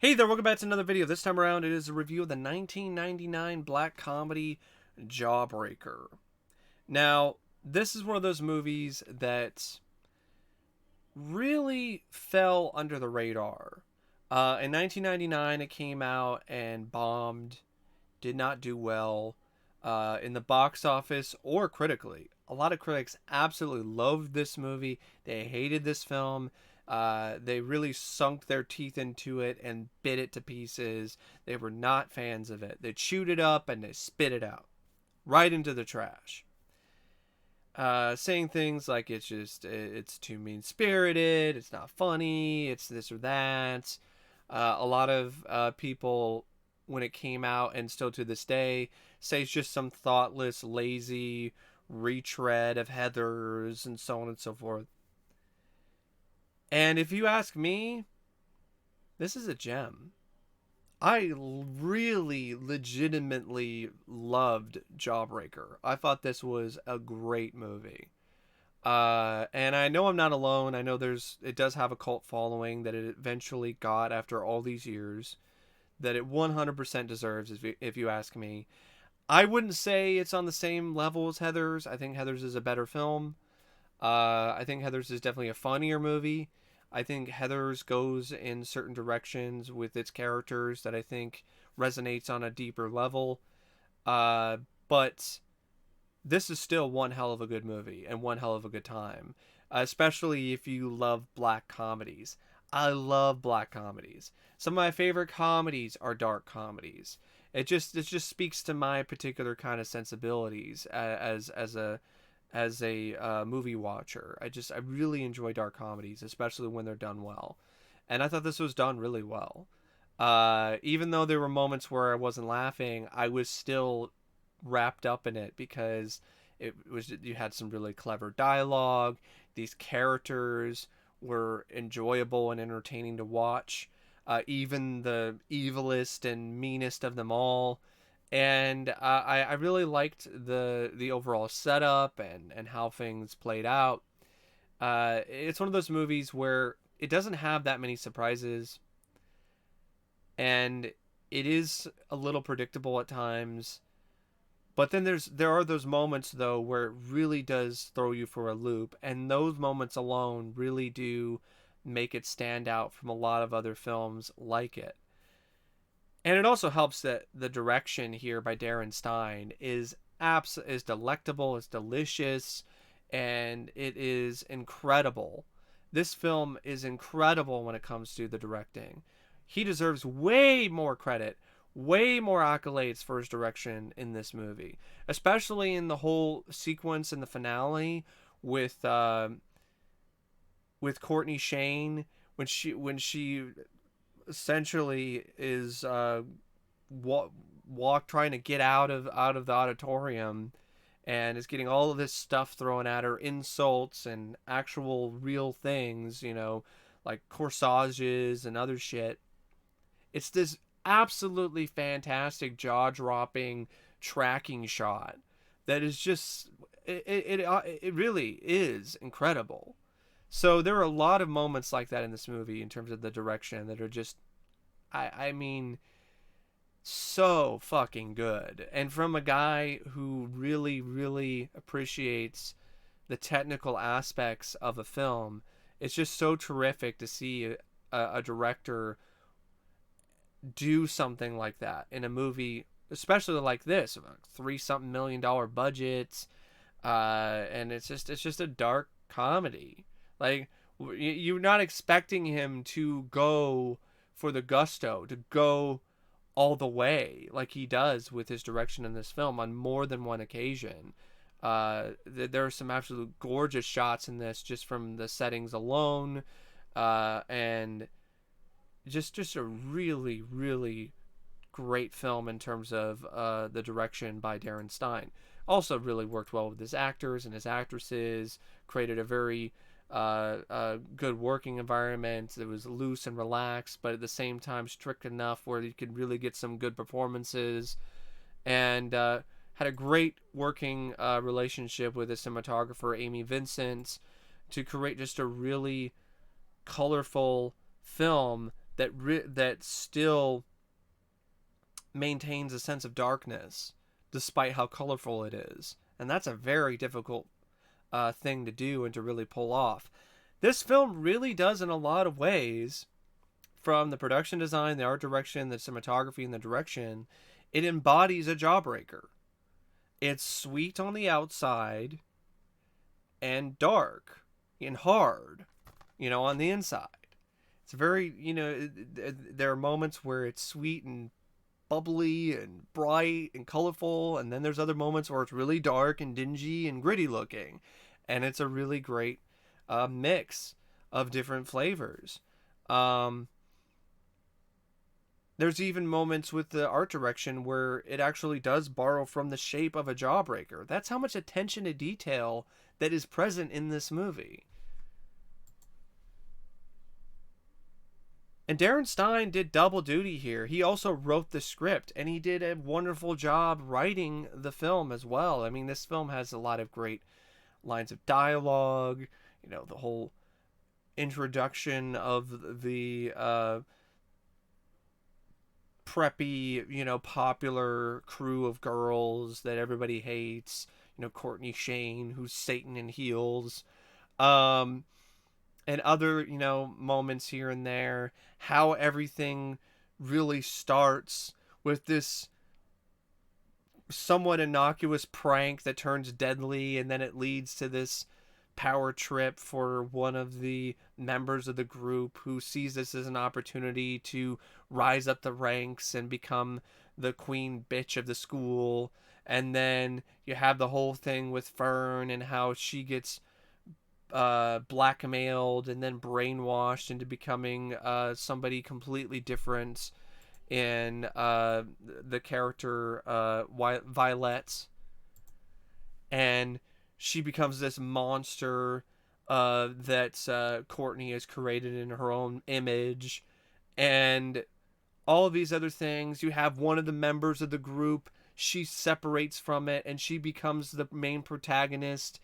Hey there, welcome back to another video. This time around, it is a review of the 1999 black comedy Jawbreaker. Now, this is one of those movies that really fell under the radar. In 1999, it came out and bombed, did not do well in the box office or critically. A lot of critics absolutely loved this movie. They hated this film. They really sunk their teeth into it and bit it to pieces. They were not fans of it. They chewed it up and they spit it out right into the trash. Saying things like it's too mean spirited, it's not funny, it's this or that. A lot of people, when it came out and still to this day, say it's just some thoughtless, lazy retread of Heathers and so on and so forth. And if you ask me, this is a gem. I really legitimately loved Jawbreaker. I thought this was a great movie. And I know I'm not alone. I know it does have a cult following that it eventually got after all these years, that it 100% deserves, if you ask me. I wouldn't say it's on the same level as Heathers. I think Heathers is a better film. I think Heathers is definitely a funnier movie. I think Heathers goes in certain directions with its characters that I think resonates on a deeper level. But this is still one hell of a good movie and one hell of a good time, especially if you love black comedies. I love black comedies. Some of my favorite comedies are dark comedies. It just speaks to my particular kind of sensibilities as a movie watcher. I really enjoy dark comedies, especially when they're done well. And I thought this was done really well. Even though there were moments where I wasn't laughing, I was still wrapped up in it because you had some really clever dialogue. These characters were enjoyable and entertaining to watch. Even the evilest and meanest of them all, and I really liked the overall setup and how things played out. It's one of those movies where it doesn't have that many surprises, and it is a little predictable at times. But then there are those moments though where it really does throw you for a loop, and those moments alone really do make it stand out from a lot of other films like it. And it also helps that the direction here by Darren Stein is delectable, it's delicious, and it is incredible. This film is incredible when it comes to the directing. He deserves way more credit, way more accolades for his direction in this movie, especially in the whole sequence in the finale with Courtney Shane when she essentially is trying to get out of the auditorium, and is getting all of this stuff thrown at her, insults and actual real things, like corsages and other shit. It's this absolutely fantastic jaw-dropping tracking shot that is just it really is incredible. So there are a lot of moments like that in this movie in terms of the direction that are just, I mean, so fucking good. And from a guy who really, really appreciates the technical aspects of a film, it's just so terrific to see a director do something like that in a movie, especially like this, $3-something million budget, and it's just a dark comedy. Like, you're not expecting him to go for the gusto, to go all the way like he does with his direction in this film on more than one occasion. There are some absolute gorgeous shots in this just from the settings alone, and just a really, really great film in terms of the direction by Darren Stein. Also really worked well with his actors and his actresses, created a very good working environment. It was loose and relaxed, but at the same time strict enough where you could really get some good performances, and had a great working relationship with the cinematographer Amy Vincent to create just a really colorful film that still maintains a sense of darkness despite how colorful it is. And that's a very difficult thing to do and to really pull off. This film really does, in a lot of ways, from the production design, the art direction, the cinematography, and the direction, it embodies a Jawbreaker. It's sweet on the outside and dark and hard, on the inside. It's very, there are moments where it's sweet and bubbly and bright and colorful, and then there's other moments where it's really dark and dingy and gritty looking, and it's a really great mix of different flavors. There's even moments with the art direction where it actually does borrow from the shape of a Jawbreaker. That's how much attention to detail that is present in this movie. And Darren Stein did double duty here. He also wrote the script, and he did a wonderful job writing the film as well. I mean, this film has a lot of great lines of dialogue, the whole introduction of the preppy, popular crew of girls that everybody hates. Courtney Shane, who's Satan in heels. And other, moments here and there. How everything really starts with this somewhat innocuous prank that turns deadly, and then it leads to this power trip for one of the members of the group who sees this as an opportunity to rise up the ranks and become the queen bitch of the school. And then you have the whole thing with Fern and how she gets blackmailed and then brainwashed into becoming somebody completely different in the character Violet. And she becomes this monster that Courtney has created in her own image. And all of these other things. You have one of the members of the group. She separates from it and she becomes the main protagonist.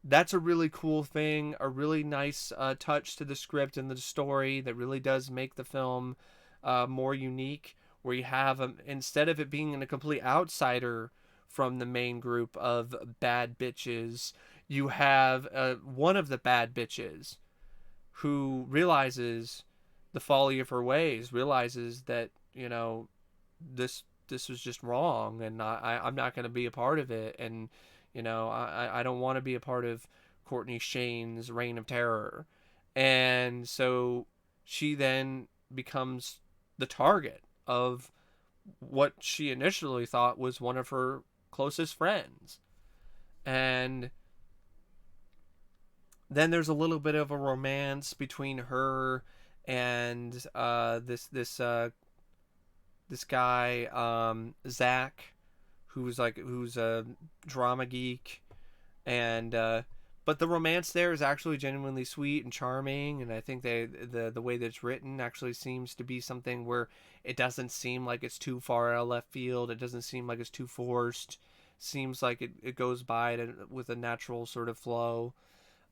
That's a really cool thing, a really nice touch to the script and the story that really does make the film more unique, where you have, instead of it being a complete outsider from the main group of bad bitches, you have one of the bad bitches who realizes the folly of her ways, realizes that, this was just wrong, and I'm not going to be a part of it, and I don't want to be a part of Courtney Shane's reign of terror. And so she then becomes the target of what she initially thought was one of her closest friends. And then there's a little bit of a romance between her and this guy, Zach, who's a drama geek, and but the romance there is actually genuinely sweet and charming, and I think the way that it's written actually seems to be something where it doesn't seem like it's too far out of left field. It doesn't seem like it's too forced. Seems like it goes by with a natural sort of flow.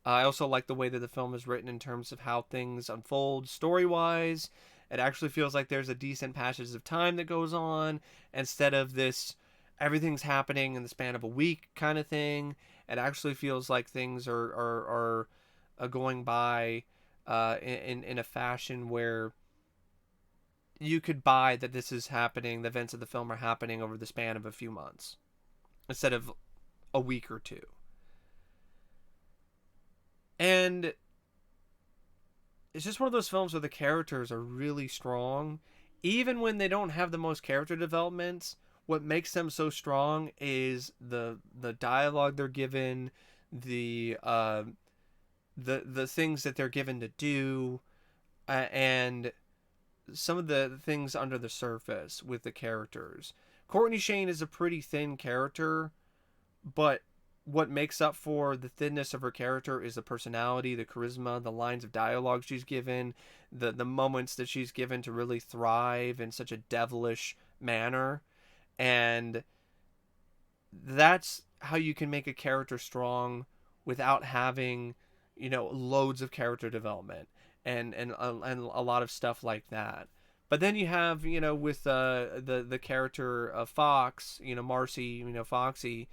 I also like the way that the film is written in terms of how things unfold story-wise. It actually feels like there's a decent passage of time that goes on instead of this everything's happening in the span of a week kind of thing. It actually feels like things are going by in a fashion where you could buy that this is happening, the events of the film are happening over the span of a few months instead of a week or two. And it's just one of those films where the characters are really strong. Even when they don't have the most character development, what makes them so strong is the dialogue they're given, the things that they're given to do, and some of the things under the surface with the characters. Courtney Shane is a pretty thin character, but what makes up for the thinness of her character is the personality, the charisma, the lines of dialogue she's given, the moments that she's given to really thrive in such a devilish manner. And that's how you can make a character strong without having, loads of character development. and a lot of stuff like that. But then you have, with the character of Fox, Marcy, Foxy,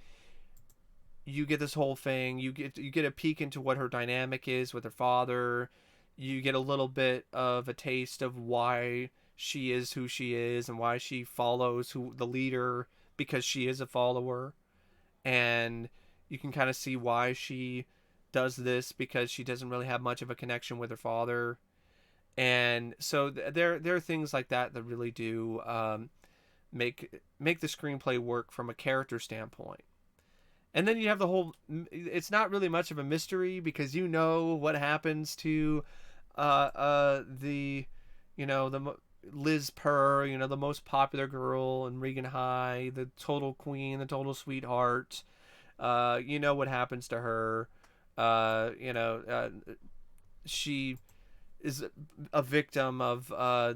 you get this whole thing. You get a peek into what her dynamic is with her father. You get a little bit of a taste of why she is who she is and why she follows who the leader, because she is a follower. And you can kind of see why she does this, because she doesn't really have much of a connection with her father. And so there are things like that that really do make the screenplay work from a character standpoint. And then you have the whole, it's not really much of a mystery, because what happens to the Liz Purr, the most popular girl in Regan High, the total queen, the total sweetheart. What happens to her. She is a victim of a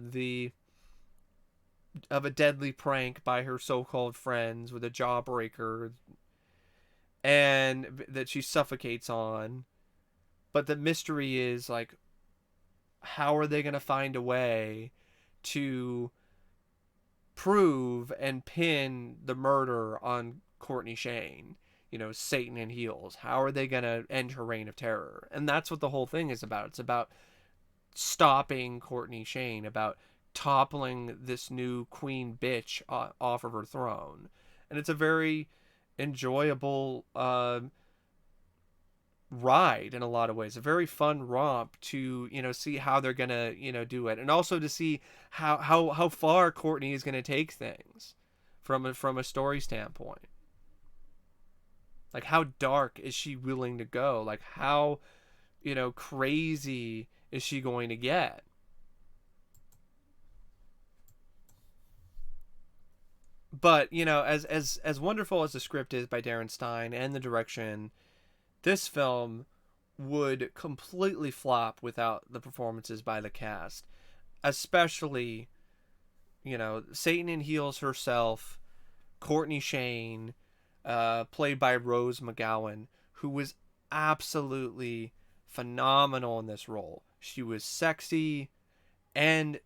deadly prank by her so-called friends with a Jawbreaker, and that she suffocates on. But the mystery is, like, how are they going to find a way to prove and pin the murder on Courtney Shane? Satan in heels. How are they going to end her reign of terror? And that's what the whole thing is about. It's about stopping Courtney Shane, about toppling this new queen bitch off of her throne. And it's a very enjoyable ride in a lot of ways, a very fun romp to see how they're gonna do it, and also to see how far Courtney is gonna take things from a story standpoint. Like, how dark is she willing to go? Like, how crazy is she going to get? But as wonderful as the script is by Darren Stein and the direction, this film would completely flop without the performances by the cast, especially Satan in heels herself, Courtney Shane, played by Rose McGowan, who was absolutely phenomenal in this role. She was sexy and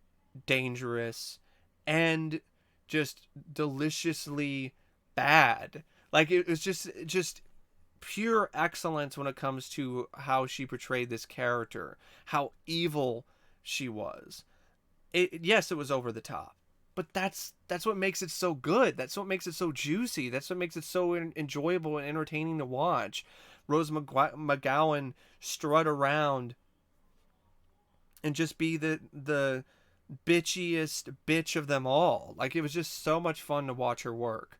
dangerous and just deliciously bad. Like, it was just pure excellence when it comes to how she portrayed this character, how evil she was. Yes, it was over the top, but that's what makes it so good. That's what makes it so juicy. That's what makes it so enjoyable and entertaining to watch. Rose McGowan strut around and just be the bitchiest bitch of them all. Like, it was just so much fun to watch her work.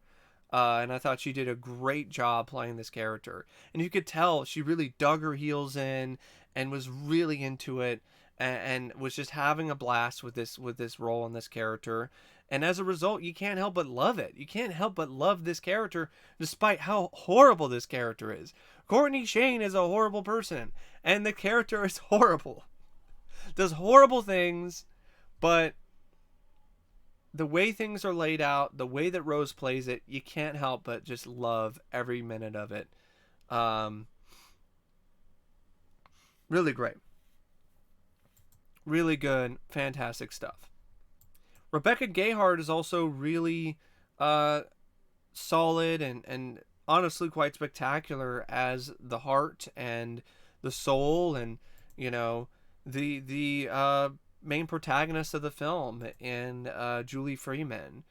And I thought she did a great job playing this character. And you could tell she really dug her heels in and was really into it, and was just having a blast with this role and this character. And as a result, you can't help but love it. You can't help but love this character, despite how horrible this character is. Courtney Shane is a horrible person, and the character is horrible. Does horrible things, but the way things are laid out, the way that Rose plays it, you can't help but just love every minute of it. Really great. Really good. Fantastic stuff. Rebecca Gayheart is also really solid and honestly quite spectacular as the heart and the soul, and the main protagonist of the film, in Julie Freeman,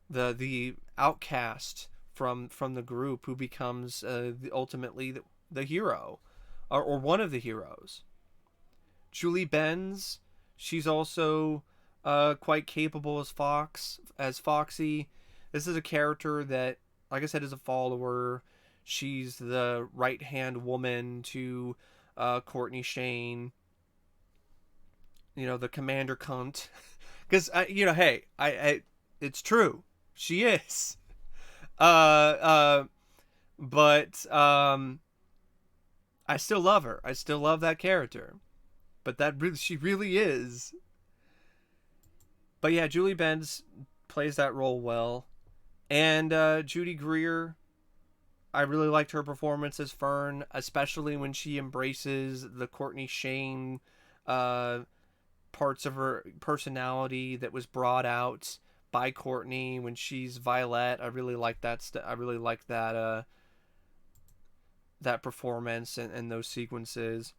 the outcast from the group, who becomes ultimately the hero, or one of the heroes. Julie Benz, she's also quite capable as Foxy. This is a character that, like I said, is a follower. She's the right hand woman to Courtney Shane. The commander cunt. Because hey, I it's true, she is. But I still love her. I still love that character. But she really is. But yeah, Julie Benz plays that role well. And Judy Greer, I really liked her performance as Fern, especially when she embraces the Courtney Shane uh, parts of her personality that was brought out by Courtney when she's Violet. I really like that. I really like that. That performance and those sequences.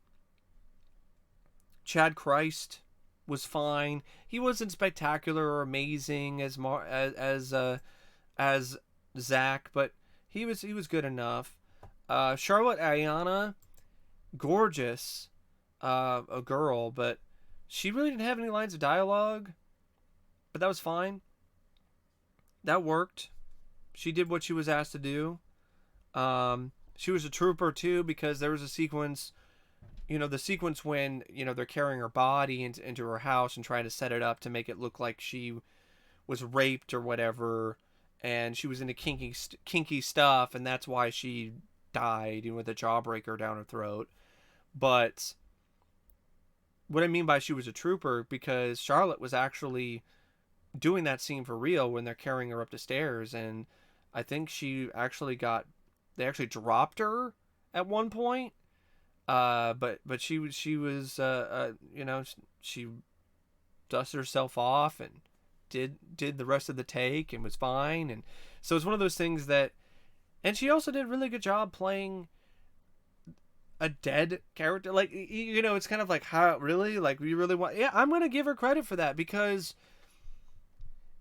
Chad Christ was fine. He wasn't spectacular or amazing as Zach, but he was good enough. Charlotte Ayanna, gorgeous, a girl, but she really didn't have any lines of dialogue. But that was fine. That worked. She did what she was asked to do. She was a trooper too, because there was a sequence, the sequence when they're carrying her body into her house and trying to set it up to make it look like she was raped or whatever, and she was into kinky stuff, and that's why she died, with a jawbreaker down her throat. But what I mean by she was a trooper, because Charlotte was actually doing that scene for real when they're carrying her up the stairs, and I think they actually dropped her at one point. But she was she dusted herself off and did the rest of the take and was fine. And so it's one of those things that, and she also did a really good job playing a dead character. Like, it's kind of like, how, really, like, we really want, yeah, I'm gonna give her credit for that, because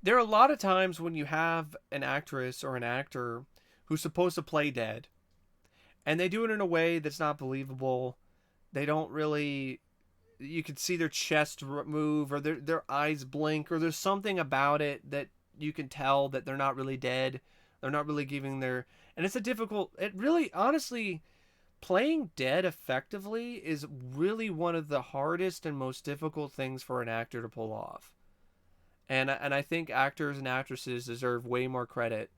there are a lot of times when you have an actress or an actor who's supposed to play dead, and they do it in a way that's not believable. They don't really, you can see their chest move, or their eyes blink, or there's something about it that you can tell that they're not really dead. They're not really giving their, and it really, honestly, playing dead effectively is really one of the hardest and most difficult things for an actor to pull off. And I think actors and actresses deserve way more credit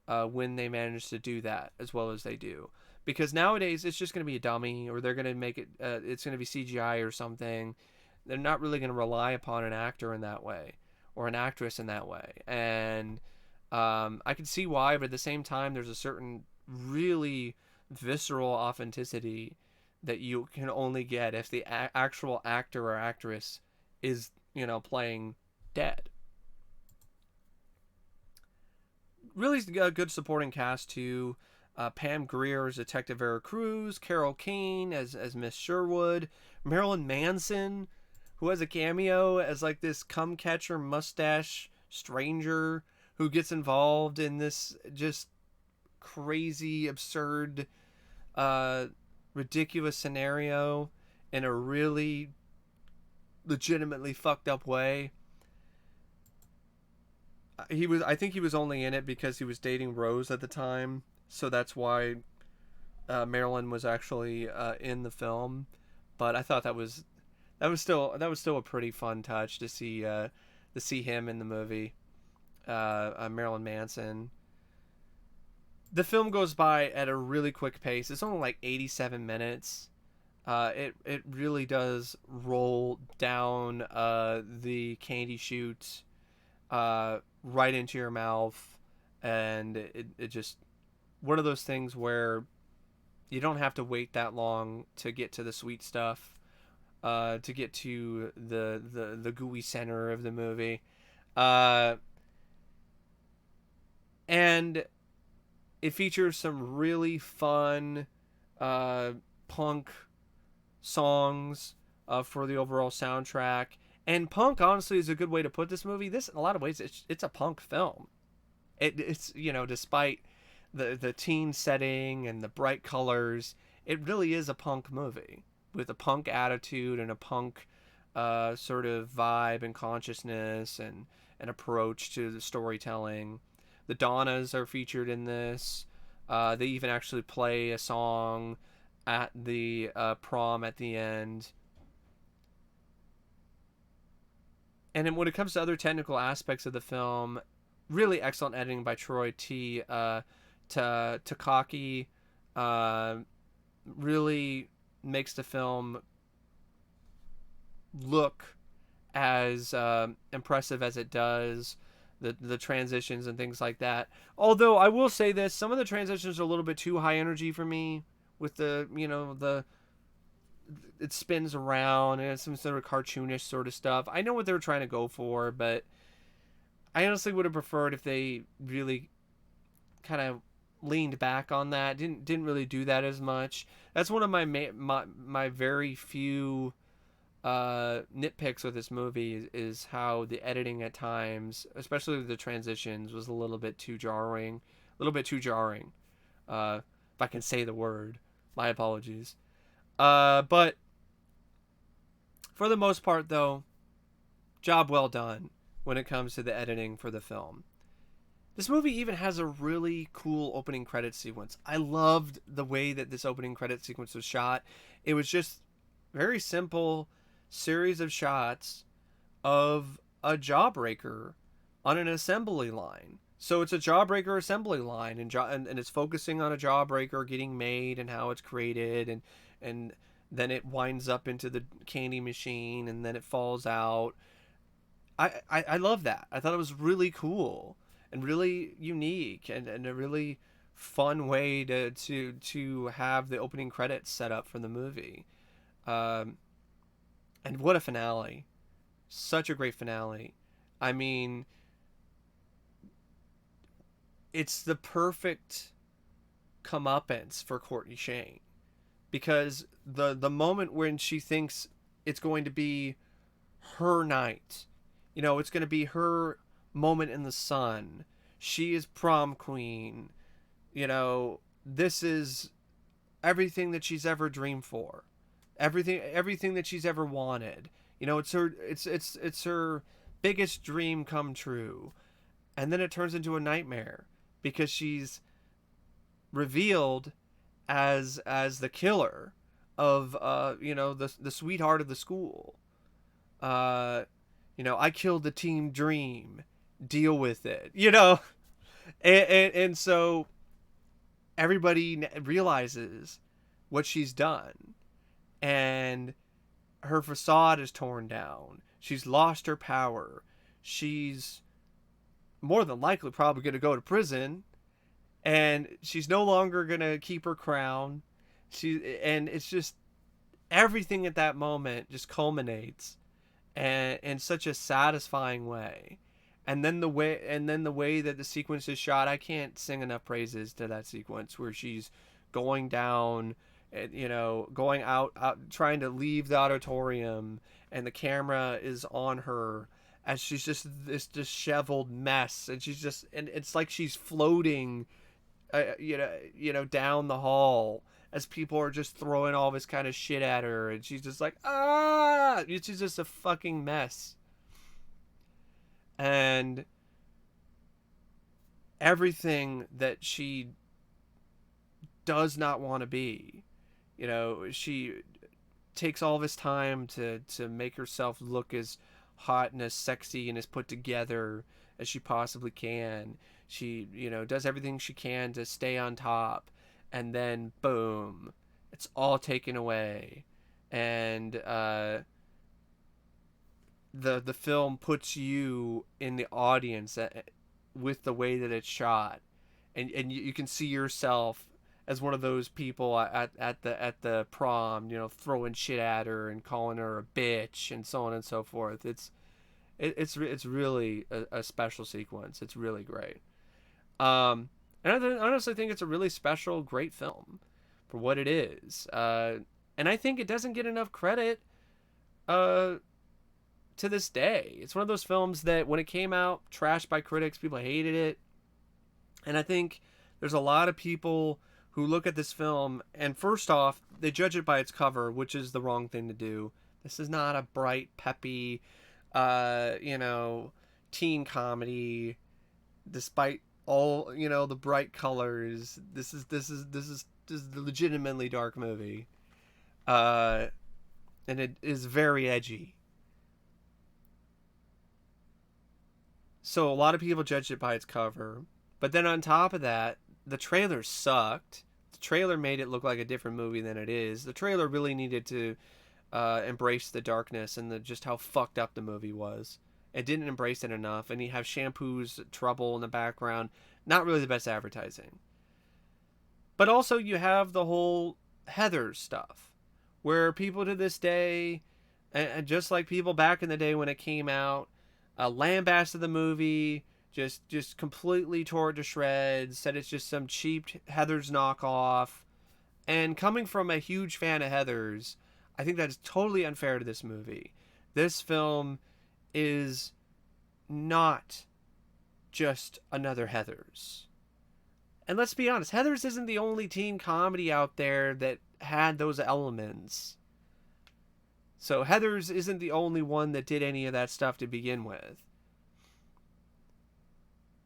when they manage to do that as well as they do. Because nowadays it's just going to be a dummy, or they're going to make it, it's going to be CGI or something. They're not really going to rely upon an actor in that way, or an actress in that way. And I can see why, but at the same time, there's a certain really visceral authenticity that you can only get if the actual actor or actress is, playing dead. Really good supporting cast too. Pam Grier as Detective Vera Cruz, Carol Kane as Miss Sherwood, Marilyn Manson, who has a cameo as like this cum catcher mustache stranger who gets involved in this just crazy, absurd, ridiculous scenario in a really legitimately fucked up way. I think he was only in it because he was dating Rose at the time, so that's why Marilyn was actually in the film. But I thought that was still a pretty fun touch to see him in the movie. Marilyn Manson. The film goes by at a really quick pace. It's only like 87 minutes. It really does roll down the candy chute right into your mouth, and it just, one of those things where you don't have to wait that long to get to the sweet stuff, to get to the gooey center of the movie, and it features some really fun punk songs for the overall soundtrack. And punk, honestly, is a good way to put this movie. This, in a lot of ways, it's a punk film. It's despite the teen setting and the bright colors, it really is a punk movie with a punk attitude and a punk sort of vibe and consciousness and an approach to the storytelling. The Donnas are featured in this. They even actually play a song at the prom at the end. And then when it comes to other technical aspects of the film, really excellent editing by Troy Takaki. Really makes the film look as impressive as it does. The transitions and things like that. Although I will say this, some of the transitions are a little bit too high energy for me, with the it spins around and it's some sort of cartoonish sort of stuff. I know what they were trying to go for, but I honestly would have preferred if they really kind of leaned back on that. Didn't really do that as much. That's one of my very few nitpicks with this movie is how the editing at times, especially the transitions, was a little bit too jarring. A little bit too jarring. If I can say the word, my apologies. But for the most part, though, job well done when it comes to the editing for the film. This movie even has a really cool opening credit sequence. I loved the way that this opening credit sequence was shot. It was just very simple series of shots of a Jawbreaker on an assembly line. So it's a Jawbreaker assembly line, and it's focusing on a Jawbreaker getting made and how it's created, and then it winds up into the candy machine, and then it falls out. I love that. I thought it was really cool and really unique, and a really fun way to have the opening credits set up for the movie. And what a finale. Such a great finale. I mean, it's the perfect comeuppance for Courtney Shane, because the moment when she thinks it's going to be her night, it's going to be her moment in the sun. She is prom queen. This is everything that she's ever dreamed for. Everything that she's ever wanted. It's her biggest dream come true. And then it turns into a nightmare because she's revealed as the killer of the sweetheart of the school. I killed the team dream. Deal with it. And so everybody realizes what she's done, and her facade is torn down. She's lost her power. She's more than likely probably going to go to prison, and she's no longer going to keep her crown. And it's just everything at that moment just culminates and in such a satisfying way. And then the way that the sequence is shot, I can't sing enough praises to that sequence where she's going down, going out trying to leave the auditorium, and the camera is on her as she's just this disheveled mess, and it's like she's floating, down the hall as people are just throwing all this kind of shit at her, and she's just like, she's just a fucking mess. And everything that she does not want to be, she takes all this time to make herself look as hot and as sexy and as put together as she possibly can. She, does everything she can to stay on top, and then boom, it's all taken away. And the film puts you in the audience with the way that it's shot, and you can see yourself as one of those people at the prom, throwing shit at her and calling her a bitch and so on and so forth. It's really a special sequence. It's really great. And I honestly think it's a really special, great film for what it is. And I think it doesn't get enough credit to this day. It's one of those films that when it came out, trashed by critics, people hated it. And I think there's a lot of people who look at this film and first off, they judge it by its cover, which is the wrong thing to do. This is not a bright, peppy, teen comedy, despite all, the bright colors. This is a legitimately dark movie. And it is very edgy. So a lot of people judged it by its cover. But then on top of that, the trailer sucked. The trailer made it look like a different movie than it is. The trailer really needed to embrace the darkness and just how fucked up the movie was. It didn't embrace it enough. And you have Shampoo's Trouble in the background. Not really the best advertising. But also you have the whole Heather stuff, where people to this day, and just like people back in the day when it came out, lambasted the movie, just completely tore it to shreds, said it's just some cheap Heathers knockoff. And coming from a huge fan of Heathers, I think that is totally unfair to this movie. This film is not just another Heathers. And let's be honest, Heathers isn't the only teen comedy out there that had those elements. So Heathers isn't the only one that did any of that stuff to begin with.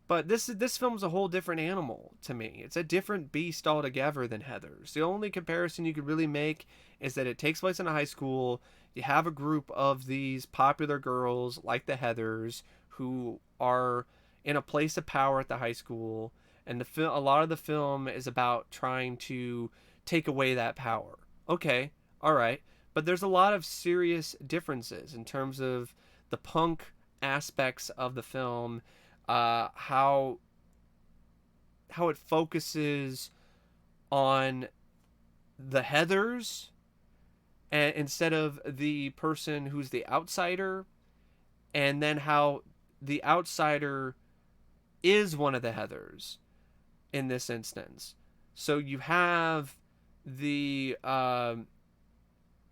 But this film's a whole different animal to me. It's a different beast altogether than Heathers. The only comparison you could really make is that it takes place in a high school. You have a group of these popular girls like the Heathers who are in a place of power at the high school, and a lot of the film is about trying to take away that power. Okay, all right, but there's a lot of serious differences in terms of the punk aspects of the film, how it focuses on the Heathers and instead of the person who's the outsider, and then how the outsider is one of the Heathers in this instance. So you have the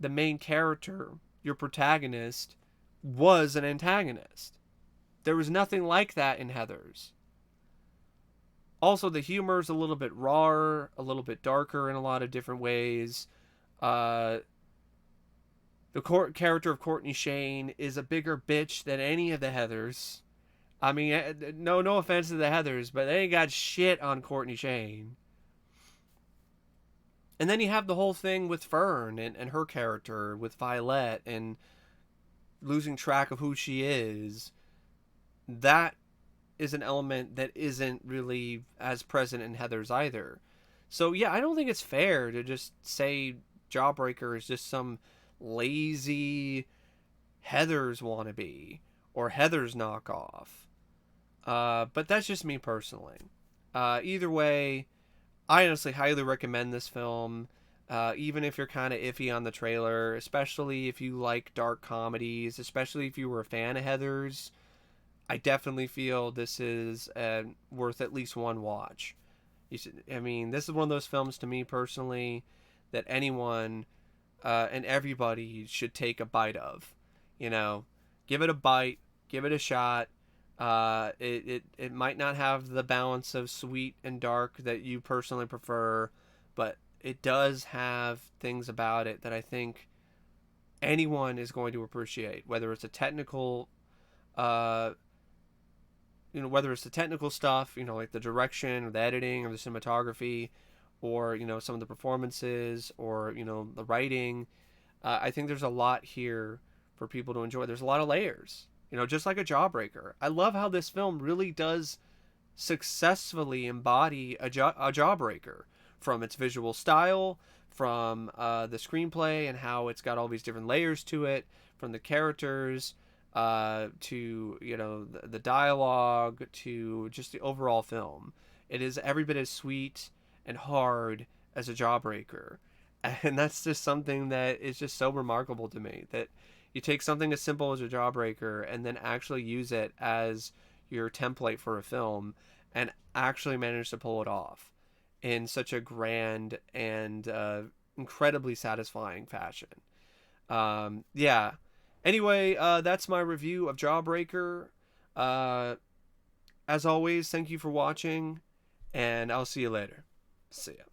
main character, your protagonist, was an antagonist. There was nothing like that in Heathers. Also, the humor is a little bit rawer, a little bit darker in a lot of different ways. The character of Courtney Shane is a bigger bitch than any of the Heathers. I mean, no offense to the Heathers, but they ain't got shit on Courtney Shane. And then you have the whole thing with Fern and her character, with Violet, and losing track of who she is. That is an element that isn't really as present in Heathers either. So yeah, I don't think it's fair to just say Jawbreaker is just some lazy Heathers wannabe or Heathers knockoff. But that's just me personally. Either way, I honestly highly recommend this film. Even if you're kind of iffy on the trailer, especially if you like dark comedies, especially if you were a fan of Heathers, I definitely feel this is worth at least one watch. This is one of those films to me personally that anyone and everybody should take a bite of. Give it a bite, give it a shot. It might not have the balance of sweet and dark that you personally prefer, but it does have things about it that I think anyone is going to appreciate, whether it's a technical whether it's the technical stuff, like the direction or the editing or the cinematography, or some of the performances, or the writing. I think there's a lot here for people to enjoy. There's a lot of layers, just like a Jawbreaker. I love how this film really does successfully embody a Jawbreaker, from its visual style, from the screenplay and how it's got all these different layers to it, from the characters to the dialogue, to just the overall film. It is every bit as sweet and hard as a Jawbreaker, and that's just something that is just so remarkable to me, that you take something as simple as a Jawbreaker and then actually use it as your template for a film and actually manage to pull it off in such a grand and incredibly satisfying fashion. Yeah. Anyway, that's my review of Jawbreaker. As always, thank you for watching, and I'll see you later. See ya.